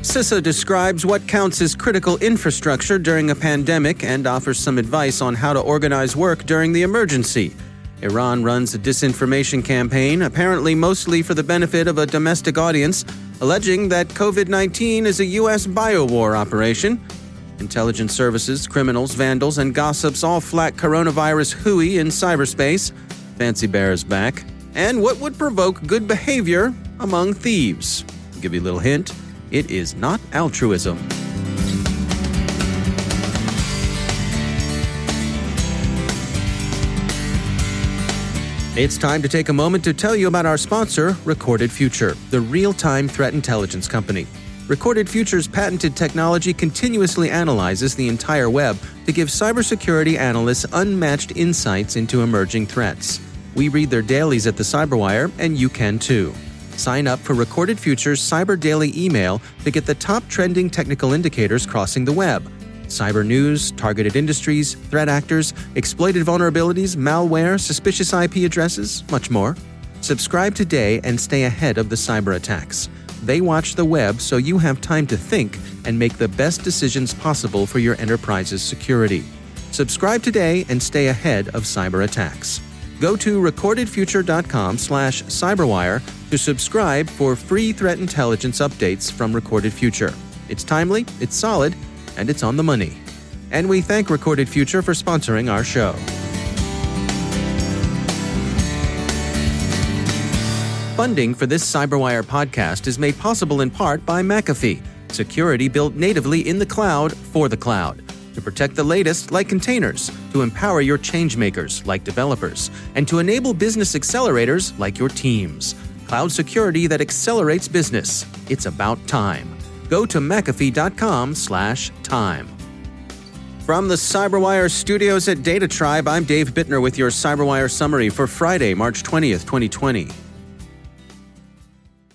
CISA describes what counts as critical infrastructure during a pandemic and offers some advice on how to organize work during the emergency. Iran runs a disinformation campaign, apparently mostly for the benefit of a domestic audience, alleging that COVID-19 is a U.S. biowar operation. Intelligence services, criminals, vandals, and gossips all flack coronavirus hooey in cyberspace. Fancy Bear is back. And what would provoke good behavior among thieves? I'll give you a little hint. It is not altruism. It's time to take a moment to tell you about our sponsor, Recorded Future, the real-time threat intelligence company. Recorded Future's patented technology continuously analyzes the entire web to give cybersecurity analysts unmatched insights into emerging threats. We read their dailies at the CyberWire, and you can too. Sign up for Recorded Future's Cyber Daily email to get the top trending technical indicators crossing the web. Cyber news, targeted industries, threat actors, exploited vulnerabilities, malware, suspicious IP addresses, much more. Subscribe today and stay ahead of the cyber attacks. They watch the web so you have time to think and make the best decisions possible for your enterprise's security. Subscribe today and stay ahead of cyber attacks. Go to recordedfuture.com/cyberwire to subscribe for free threat intelligence updates from Recorded Future. It's timely, it's solid, and it's on the money. And we thank Recorded Future for sponsoring our show. Funding for this CyberWire podcast is made possible in part by McAfee, security built natively in the cloud for the cloud. To protect the latest like containers, to empower your changemakers like developers, and to enable business accelerators like your teams. Cloud security that accelerates business. It's about time. Go to McAfee.com/time. From the CyberWire studios at Data Tribe, I'm Dave Bittner with your CyberWire summary for Friday, March 20th, 2020.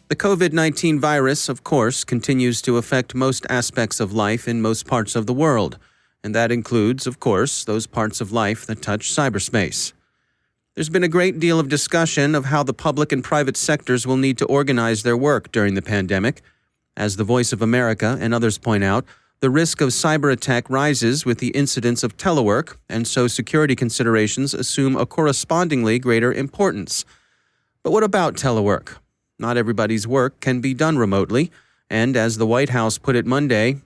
The COVID-19 virus, of course, continues to affect most aspects of life in most parts of the world. And that includes, of course, those parts of life that touch cyberspace. There's been a great deal of discussion of how the public and private sectors will need to organize their work during the pandemic. As the Voice of America and others point out, the risk of cyber attack rises with the incidence of telework, and so security considerations assume a correspondingly greater importance. But what about telework? Not everybody's work can be done remotely, and as the White House put it Monday,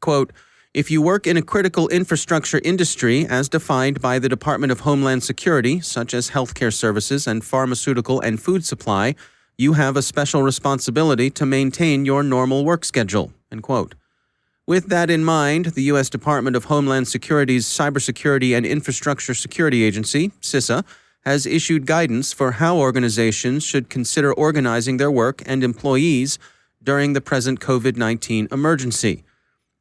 quote, "If you work in a critical infrastructure industry as defined by the Department of Homeland Security, such as healthcare services and pharmaceutical and food supply, you have a special responsibility to maintain your normal work schedule," end quote. With that in mind, the U.S. Department of Homeland Security's Cybersecurity and Infrastructure Security Agency, CISA, has issued guidance for how organizations should consider organizing their work and employees during the present COVID-19 emergency.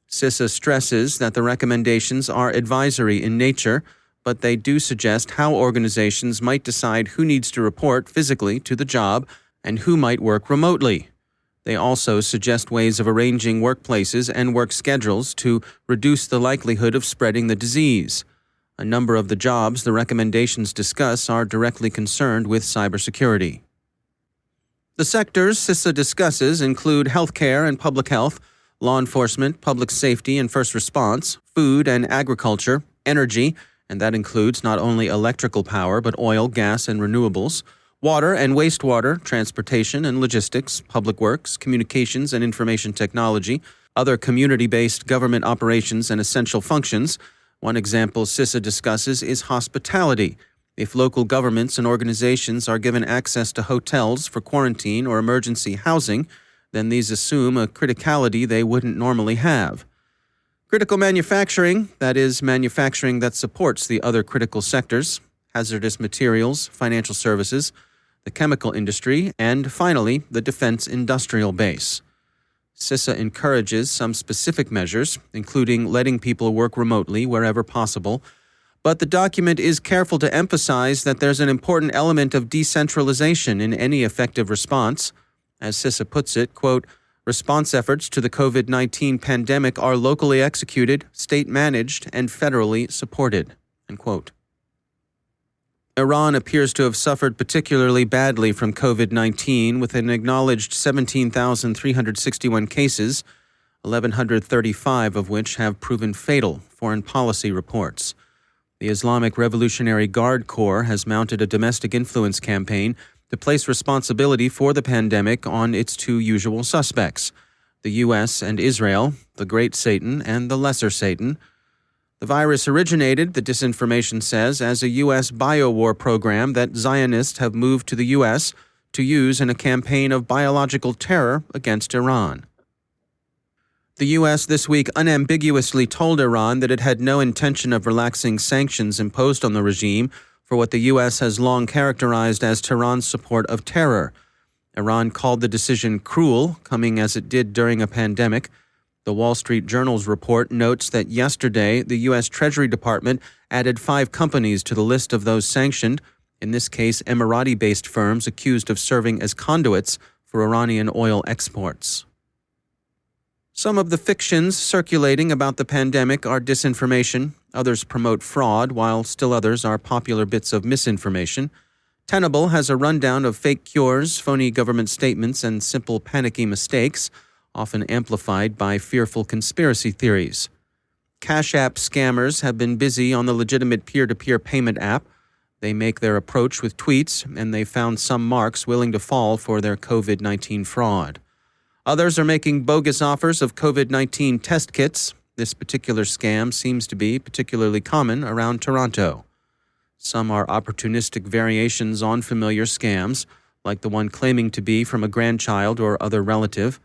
CISA stresses that the recommendations are advisory in nature, but they do suggest how organizations might decide who needs to report physically to the job and who might work remotely. They also suggest ways of arranging workplaces and work schedules to reduce the likelihood of spreading the disease. A number of the jobs the recommendations discuss are directly concerned with cybersecurity. The sectors CISA discusses include healthcare and public health, law enforcement, public safety and first response, food and agriculture, energy, and that includes not only electrical power but oil, gas, and renewables, water and wastewater, transportation and logistics, public works, communications and information technology, other community-based government operations and essential functions. One example CISA discusses is hospitality. If local governments and organizations are given access to hotels for quarantine or emergency housing, then these assume a criticality they wouldn't normally have. Critical manufacturing, that is, manufacturing that supports the other critical sectors, hazardous materials, financial services, the chemical industry, and finally, the defense industrial base. CISA encourages some specific measures, including letting people work remotely wherever possible, but the document is careful to emphasize that there's an important element of decentralization in any effective response. As CISA puts it, quote, "Response efforts to the COVID-19 pandemic are locally executed, state-managed, and federally supported," end quote. Iran appears to have suffered particularly badly from COVID-19 with an acknowledged 17,361 cases. 1,135 of which have proven fatal, Foreign Policy reports. The Islamic Revolutionary Guard Corps has mounted a domestic influence campaign to place responsibility for the pandemic on its two usual suspects, the U.S. and Israel, the Great Satan and the Lesser Satan. The virus originated, the Disinformation says, as a U.S. biowar program that Zionists have moved to the U.S. to use in a campaign of biological terror against Iran. The U.S. this week unambiguously told Iran that it had no intention of relaxing sanctions imposed on the regime for what the U.S. has long characterized as Tehran's support of terror. Iran called the decision cruel, coming as it did during a pandemic. The Wall Street Journal's report notes that yesterday the U.S. Treasury Department added 5 companies to the list of those sanctioned, in this case Emirati-based firms accused of serving as conduits for Iranian oil exports. Some of the fictions circulating about the pandemic are disinformation, others promote fraud, while still others are popular bits of misinformation. Tenable has a rundown of fake cures, phony government statements, and simple panicky mistakes, often amplified by fearful conspiracy theories. Cash App scammers have been busy on the legitimate peer-to-peer payment app. They make their approach with tweets, and they found some marks willing to fall for their COVID-19 fraud. Others are making bogus offers of COVID-19 test kits. This particular scam seems to be particularly common around Toronto. Some are opportunistic variations on familiar scams, like the one claiming to be from a grandchild or other relative.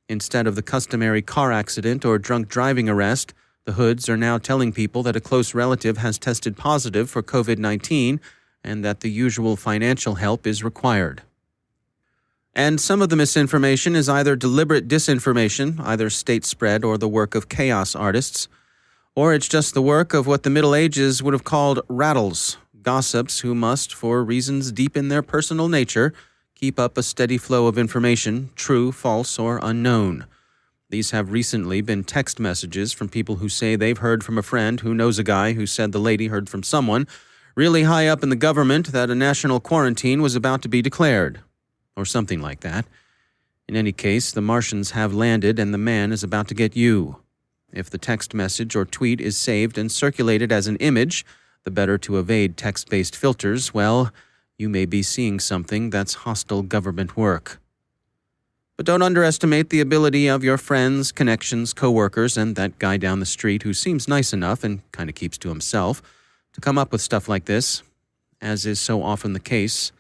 Instead of the customary car accident or drunk driving arrest, the hoods are now telling people that a close relative has tested positive for COVID-19 and that the usual financial help is required. And some of the misinformation is either deliberate disinformation, either state spread or the work of chaos artists, or it's just the work of what the Middle Ages would have called rattles, gossips who must, for reasons deep in their personal nature, keep up a steady flow of information, true, false, or unknown. These have recently been text messages from people who say they've heard from a friend who knows a guy who said the lady heard from someone really high up in the government that a national quarantine was about to be declared. Or something like that. In any case, the Martians have landed and the man is about to get you. If the text message or tweet is saved and circulated as an image, the better to evade text-based filters, well, you may be seeing something that's hostile government work. But don't underestimate the ability of your friends, connections, co-workers, and that guy down the street who seems nice enough and kind of keeps to himself to come up with stuff like this. As is so often the case,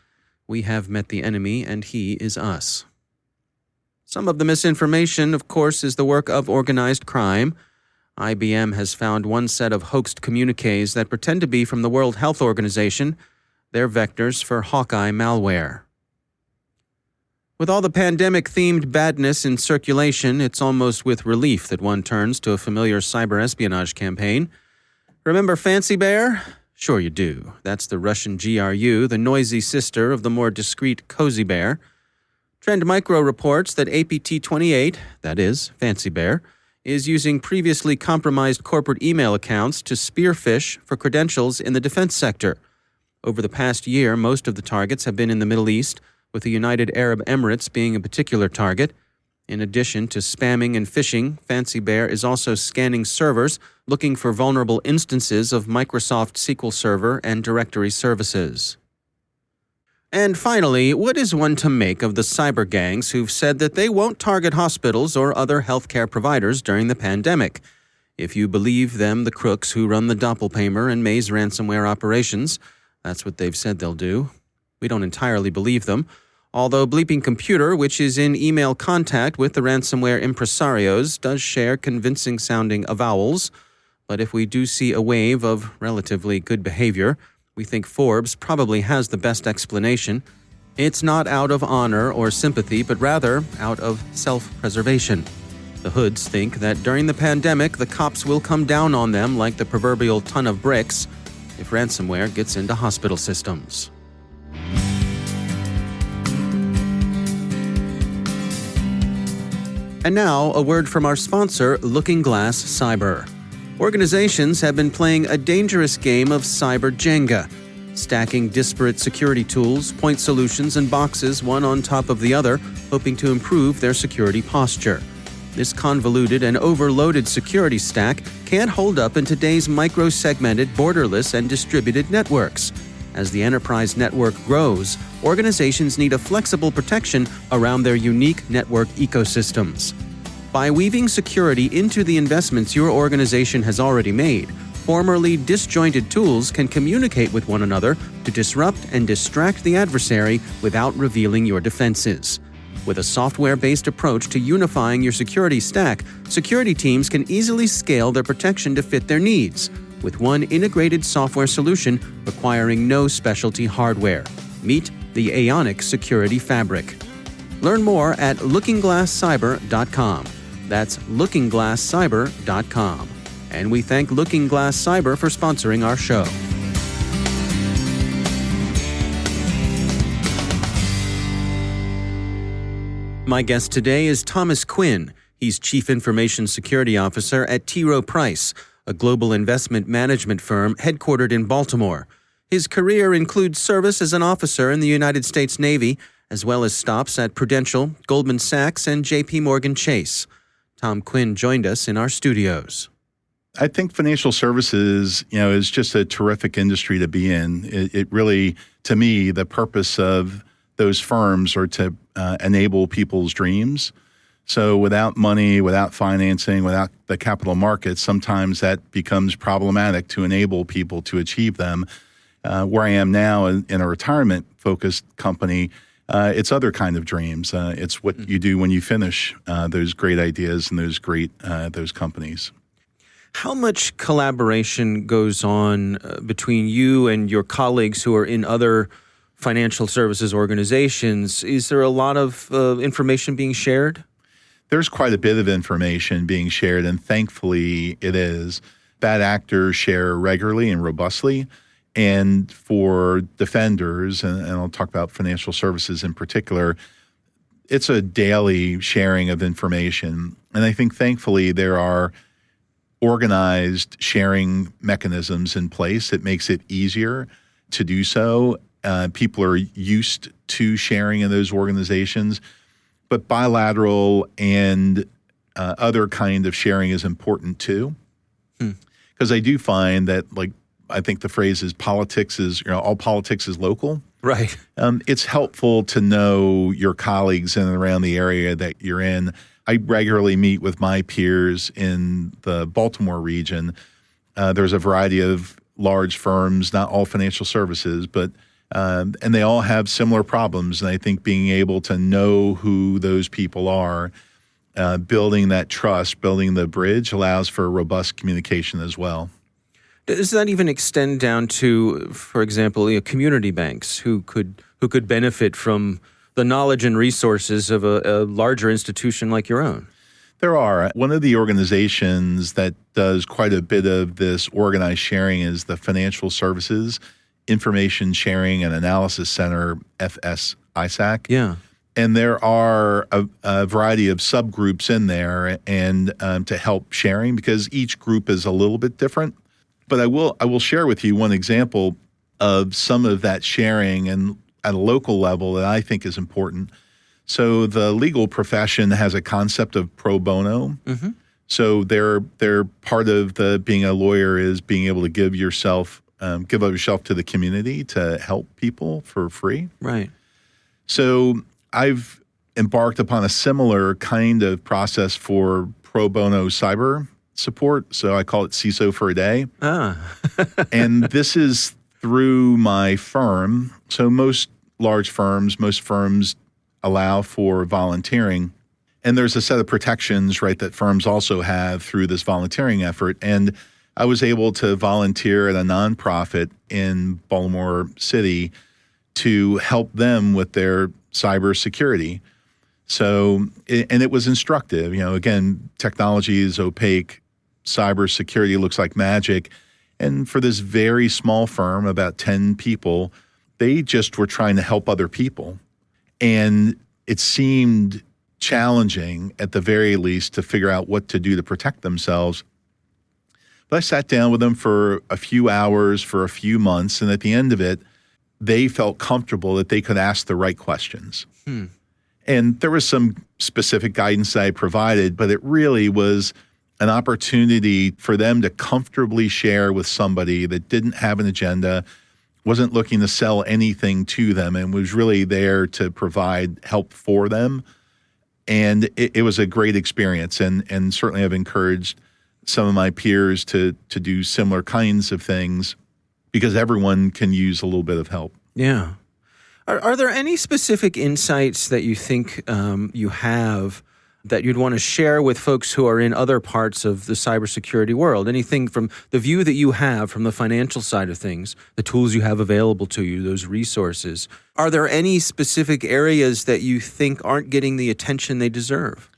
we have met the enemy, and he is us. Some of the misinformation, of course, is the work of organized crime. IBM has found one set of hoaxed communiques that pretend to be from the World Health Organization. They're vectors for Hawkeye malware. With all the pandemic-themed badness in circulation, it's almost with relief that one turns to a familiar cyber espionage campaign. Remember Fancy Bear? Sure you do. That's the Russian GRU, the noisy sister of the more discreet Cozy Bear. Trend Micro reports that APT28, that is, Fancy Bear, is using previously compromised corporate email accounts to spearfish for credentials in the defense sector. Over the past year, most of the targets have been in the Middle East, with the United Arab Emirates being a particular target. In addition to spamming and phishing, Fancy Bear is also scanning servers, looking for vulnerable instances of Microsoft SQL Server and directory services. And finally, what is one to make of the cyber gangs who've said that they won't target hospitals or other healthcare providers during the pandemic? If you believe them, the crooks who run the Doppelpaymer and Maze ransomware operations, that's what they've said they'll do. We don't entirely believe them. Although Bleeping Computer, which is in email contact with the ransomware impresarios, does share convincing-sounding avowals. But if we do see a wave of relatively good behavior, we think Forbes probably has the best explanation. It's not out of honor or sympathy, but rather out of self-preservation. The hoods think that during the pandemic, the cops will come down on them like the proverbial ton of bricks if ransomware gets into hospital systems. And now, a word from our sponsor, Looking Glass Cyber. Organizations have been playing a dangerous game of cyber Jenga, stacking disparate security tools, point solutions, and boxes one on top of the other, hoping to improve their security posture. This convoluted and overloaded security stack can't hold up in today's micro-segmented, borderless, and distributed networks. As the enterprise network grows, organizations need a flexible protection around their unique network ecosystems. By weaving security into the investments your organization has already made, formerly disjointed tools can communicate with one another to disrupt and distract the adversary without revealing your defenses. With a software-based approach to unifying your security stack, security teams can easily scale their protection to fit their needs, with one integrated software solution requiring no specialty hardware. Meet the Aonic Security Fabric. Learn more at lookingglasscyber.com. That's lookingglasscyber.com. And we thank Looking Glass Cyber for sponsoring our show. My guest today is Thomas Quinn. He's Chief Information Security Officer at T Rowe Price, a global investment management firm headquartered in Baltimore. His career includes service as an officer in the United States Navy, as well as stops at Prudential, Goldman Sachs, and J.P. Morgan Chase. Tom Quinn joined us in our studios. I think financial services, is just a terrific industry to be in. It really, to me, the purpose of those firms are to enable people's dreams. So without money, without financing, without the capital markets, sometimes that becomes problematic to enable people to achieve them. Where I am now in a retirement-focused company, it's other kind of dreams. It's what you do when you finish those great ideas and those companies. How much collaboration goes on between you and your colleagues who are in other financial services organizations? Is there a lot of information being shared? There's quite a bit of information being shared, and thankfully it is. Bad actors share regularly and robustly. And for defenders, and I'll talk about financial services in particular, it's a daily sharing of information. And I think thankfully there are organized sharing mechanisms in place that makes it easier to do so. People are used to sharing in those organizations, but bilateral and other kind of sharing is important too. Because I do find that, I think the phrase is politics is, all politics is local. Right. It's helpful to know your colleagues in and around the area that you're in. I regularly meet with my peers in the Baltimore region. There's a variety of large firms, not all financial services, but and they all have similar problems. And I think being able to know who those people are, building that trust, building the bridge allows for robust communication as well. Does that even extend down to, for example, community banks who could benefit from the knowledge and resources of a larger institution like your own? There are. One of the organizations that does quite a bit of this organized sharing is the Financial Services Information Sharing and Analysis Center, FSISAC. Yeah. And there are a variety of subgroups in there and to help sharing, because each group is a little bit different. But I will share with you one example of some of that sharing and at a local level that I think is important. So the legal profession has a concept of pro bono. Mm-hmm. So they're part of the being a lawyer is being able to give yourself to the community to help people for free. Right. So I've embarked upon a similar kind of process for pro bono cyber support. So I call it CISO for a day. And this is through my firm. So most firms allow for volunteering. And there's a set of protections, right, that firms also have through this volunteering effort. And I was able to volunteer at a nonprofit in Baltimore City to help them with their cybersecurity. So, and it was instructive. Again, technology is opaque. Cybersecurity looks like magic. And for this very small firm, about 10 people, they just were trying to help other people. And it seemed challenging, at the very least, to figure out what to do to protect themselves. But I sat down with them for a few hours, for a few months, and at the end of it, they felt comfortable that they could ask the right questions. And there was some specific guidance that I provided, but it really was an opportunity for them to comfortably share with somebody that didn't have an agenda, wasn't looking to sell anything to them, and was really there to provide help for them. And it was a great experience. And certainly I've encouraged some of my peers to do similar kinds of things because everyone can use a little bit of help. Yeah. Are there any specific insights that you think you have that you'd want to share with folks who are in other parts of the cybersecurity world? Anything from the view that you have from the financial side of things, the tools you have available to you, those resources? Are there any specific areas that you think aren't getting the attention they deserve?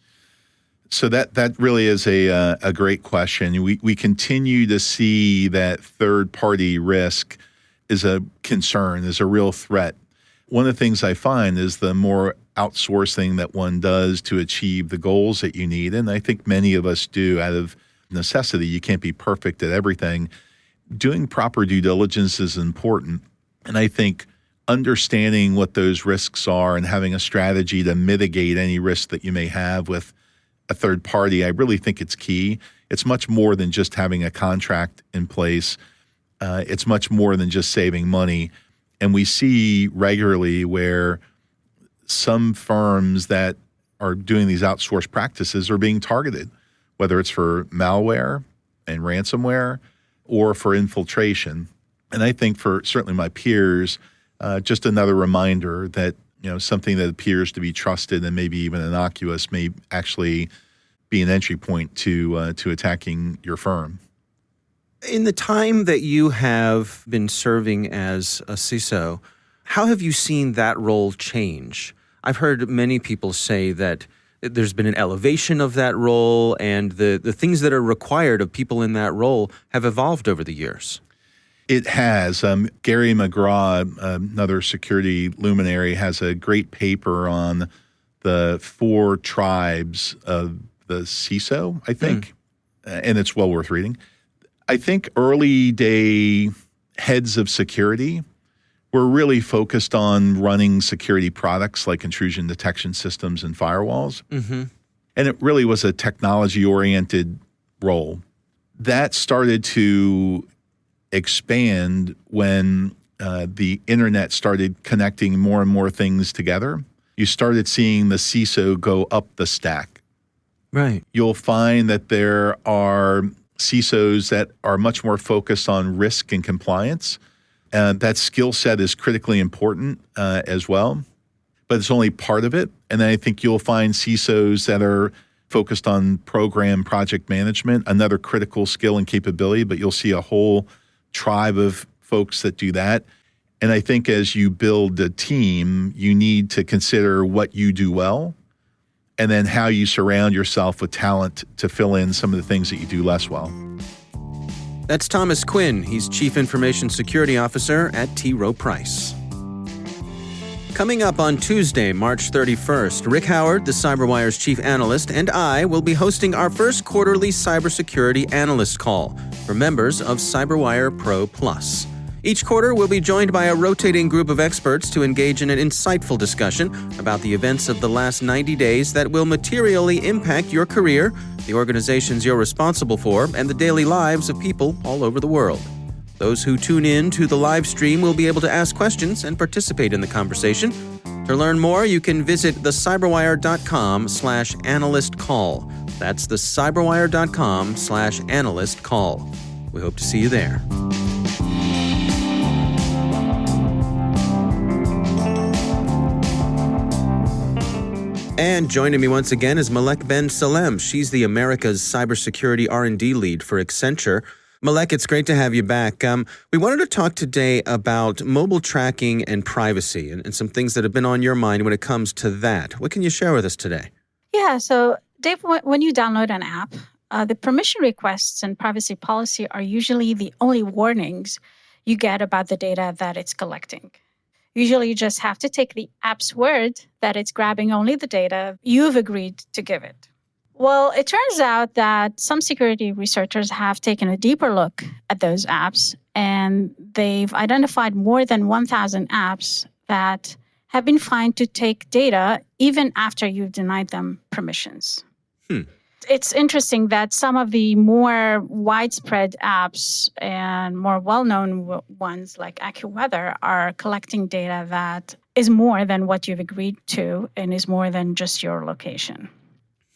So that really is a great question. We continue to see that third-party risk is a concern, is a real threat. One of the things I find is the more outsourcing that one does to achieve the goals that you need, and I think many of us do out of necessity. You can't be perfect at everything. Doing proper due diligence is important, and I think understanding what those risks are and having a strategy to mitigate any risk that you may have with a third party, I really think it's key. It's much more than just having a contract in place. It's much more than just saving money. And we see regularly where some firms that are doing these outsourced practices are being targeted, whether it's for malware and ransomware or for infiltration. And I think for certainly my peers, just another reminder that something that appears to be trusted and maybe even innocuous may actually be an entry point to attacking your firm. In the time that you have been serving as a CISO, how have you seen that role change? I've heard many people say that there's been an elevation of that role, and the things that are required of people in that role have evolved over the years. It has. Gary McGraw, another security luminary, has a great paper on the 4 tribes of the CISO, I think, and it's well worth reading. I think early day heads of security were really focused on running security products like intrusion detection systems and firewalls. Mm-hmm. And it really was a technology-oriented role. That started to expand when the internet started connecting more and more things together. You started seeing the CISO go up the stack. Right. You'll find that there are CISOs that are much more focused on risk and compliance. That skill set is critically important as well, but it's only part of it. And then I think you'll find CISOs that are focused on program project management, another critical skill and capability, but you'll see a whole tribe of folks that do that. And I think as you build a team, you need to consider what you do well and then how you surround yourself with talent to fill in some of the things that you do less well. That's Thomas Quinn. He's Chief Information Security Officer at T Rowe Price. Coming up on Tuesday, March 31st, Rick Howard, the CyberWire's chief analyst, and I will be hosting our first quarterly cybersecurity analyst call for members of CyberWire Pro Plus. Each quarter, we'll be joined by a rotating group of experts to engage in an insightful discussion about the events of the last 90 days that will materially impact your career, the organizations you're responsible for, and the daily lives of people all over the world. Those who tune in to the live stream will be able to ask questions and participate in the conversation. To learn more, you can visit thecyberwire.com/analyst call. That's thecyberwire.com/analyst call. We hope to see you there. And joining me once again is Malek Ben Salem. She's the America's cybersecurity R&D lead for Accenture. Malek, it's great to have you back. We wanted to talk today about mobile tracking and privacy and some things that have been on your mind when it comes to that. What can you share with us today? Yeah, so Dave, when you download an app, the permission requests and privacy policy are usually the only warnings you get about the data that it's collecting. Usually you just have to take the app's word that it's grabbing only the data you've agreed to give it. Well, it turns out that some security researchers have taken a deeper look at those apps, and they've identified more than 1,000 apps that have been found to take data even after you've denied them permissions. It's interesting that some of the more widespread apps and more well-known ones like AccuWeather are collecting data that is more than what you've agreed to and is more than just your location.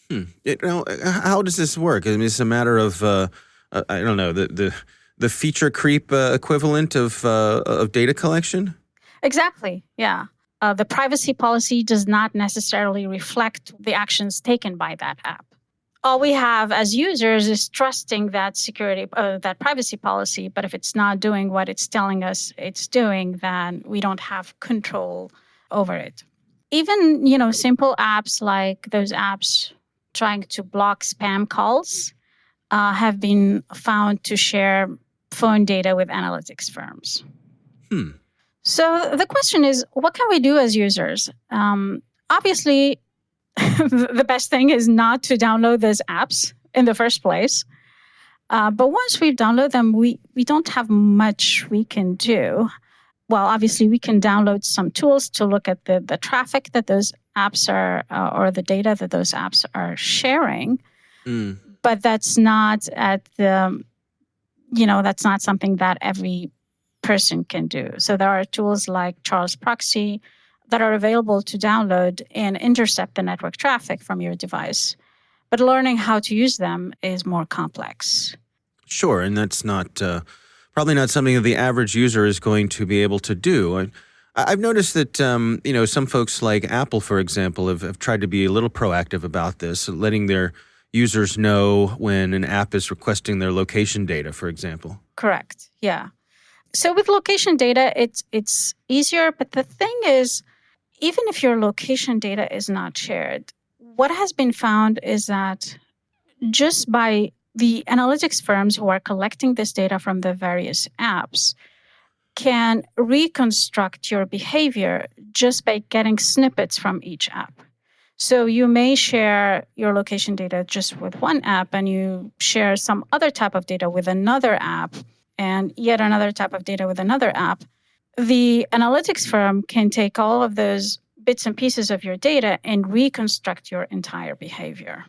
How does this work? I mean, it's a matter of, I don't know, the feature creep equivalent of data collection? Exactly, yeah. The privacy policy does not necessarily reflect the actions taken by that app. All we have as users is trusting that that privacy policy, but if it's not doing what it's telling us it's doing, then we don't have control over it. Even, simple apps like those apps trying to block spam calls have been found to share phone data with analytics firms. So the question is, what can we do as users? Obviously, the best thing is not to download those apps in the first place. But once we've downloaded them, we don't have much we can do. Well, obviously, we can download some tools to look at the traffic that those apps are, or the data that those apps are sharing. But that's not that's not something that every person can do. So there are tools like Charles Proxy that are available to download and intercept the network traffic from your device. But learning how to use them is more complex. Sure, and that's not probably not something that the average user is going to be able to do. I've noticed that some folks like Apple, for example, have tried to be a little proactive about this, letting their users know when an app is requesting their location data, for example. Correct, yeah. So with location data, it's easier, but the thing is, even if your location data is not shared, what has been found is that just by the analytics firms who are collecting this data from the various apps can reconstruct your behavior just by getting snippets from each app. So you may share your location data just with one app, and you share some other type of data with another app, and yet another type of data with another app. The analytics firm can take all of those bits and pieces of your data and reconstruct your entire behavior.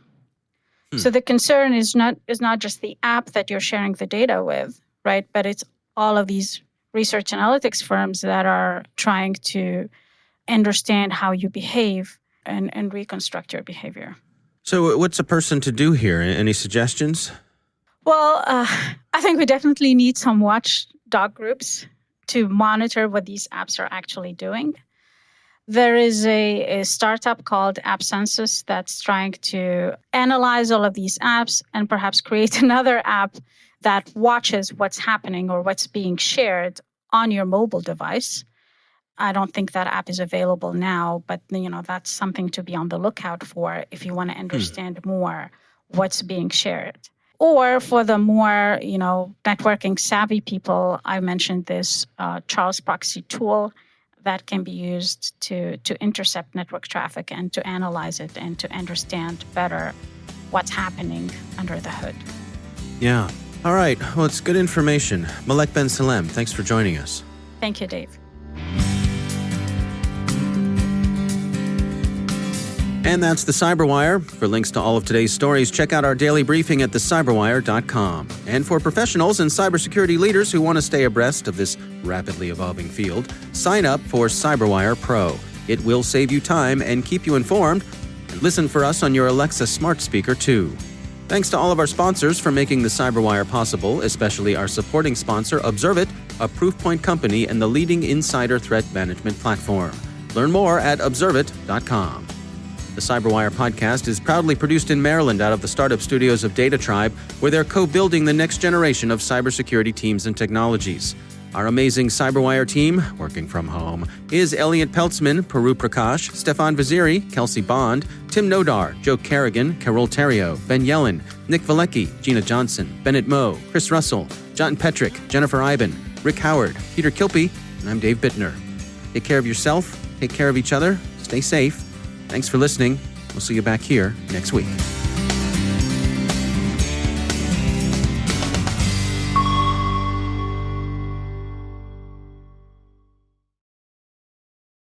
So the concern is not just the app that you're sharing the data with, right? But it's all of these research analytics firms that are trying to understand how you behave and reconstruct your behavior. So what's a person to do here? Any suggestions? Well, I think we definitely need some watchdog groups to monitor what these apps are actually doing. There is a startup called App Census that's trying to analyze all of these apps and perhaps create another app that watches what's happening or what's being shared on your mobile device. I don't think that app is available now, but that's something to be on the lookout for if you want to understand more what's being shared. Or for the more, networking savvy people, I mentioned this Charles Proxy tool that can be used to intercept network traffic and to analyze it and to understand better what's happening under the hood. Yeah. All right. Well, it's good information. Malek Ben Salem, thanks for joining us. Thank you, Dave. And that's the CyberWire. For links to all of today's stories, check out our daily briefing at thecyberwire.com. And for professionals and cybersecurity leaders who want to stay abreast of this rapidly evolving field, sign up for CyberWire Pro. It will save you time and keep you informed. And listen for us on your Alexa smart speaker, too. Thanks to all of our sponsors for making the CyberWire possible, especially our supporting sponsor, Observit, a Proofpoint company and the leading insider threat management platform. Learn more at observit.com. The CyberWire podcast is proudly produced in Maryland out of the startup studios of Data Tribe, where they're co-building the next generation of cybersecurity teams and technologies. Our amazing CyberWire team, working from home, is Elliot Peltzman, Peru Prakash, Stefan Vaziri, Kelsey Bond, Tim Nodar, Joe Kerrigan, Carol Terrio, Ben Yellen, Nick Valecki, Gina Johnson, Bennett Moe, Chris Russell, John Petrick, Jennifer Iben, Rick Howard, Peter Kilpie, and I'm Dave Bittner. Take care of yourself, take care of each other, stay safe. Thanks for listening. We'll see you back here next week.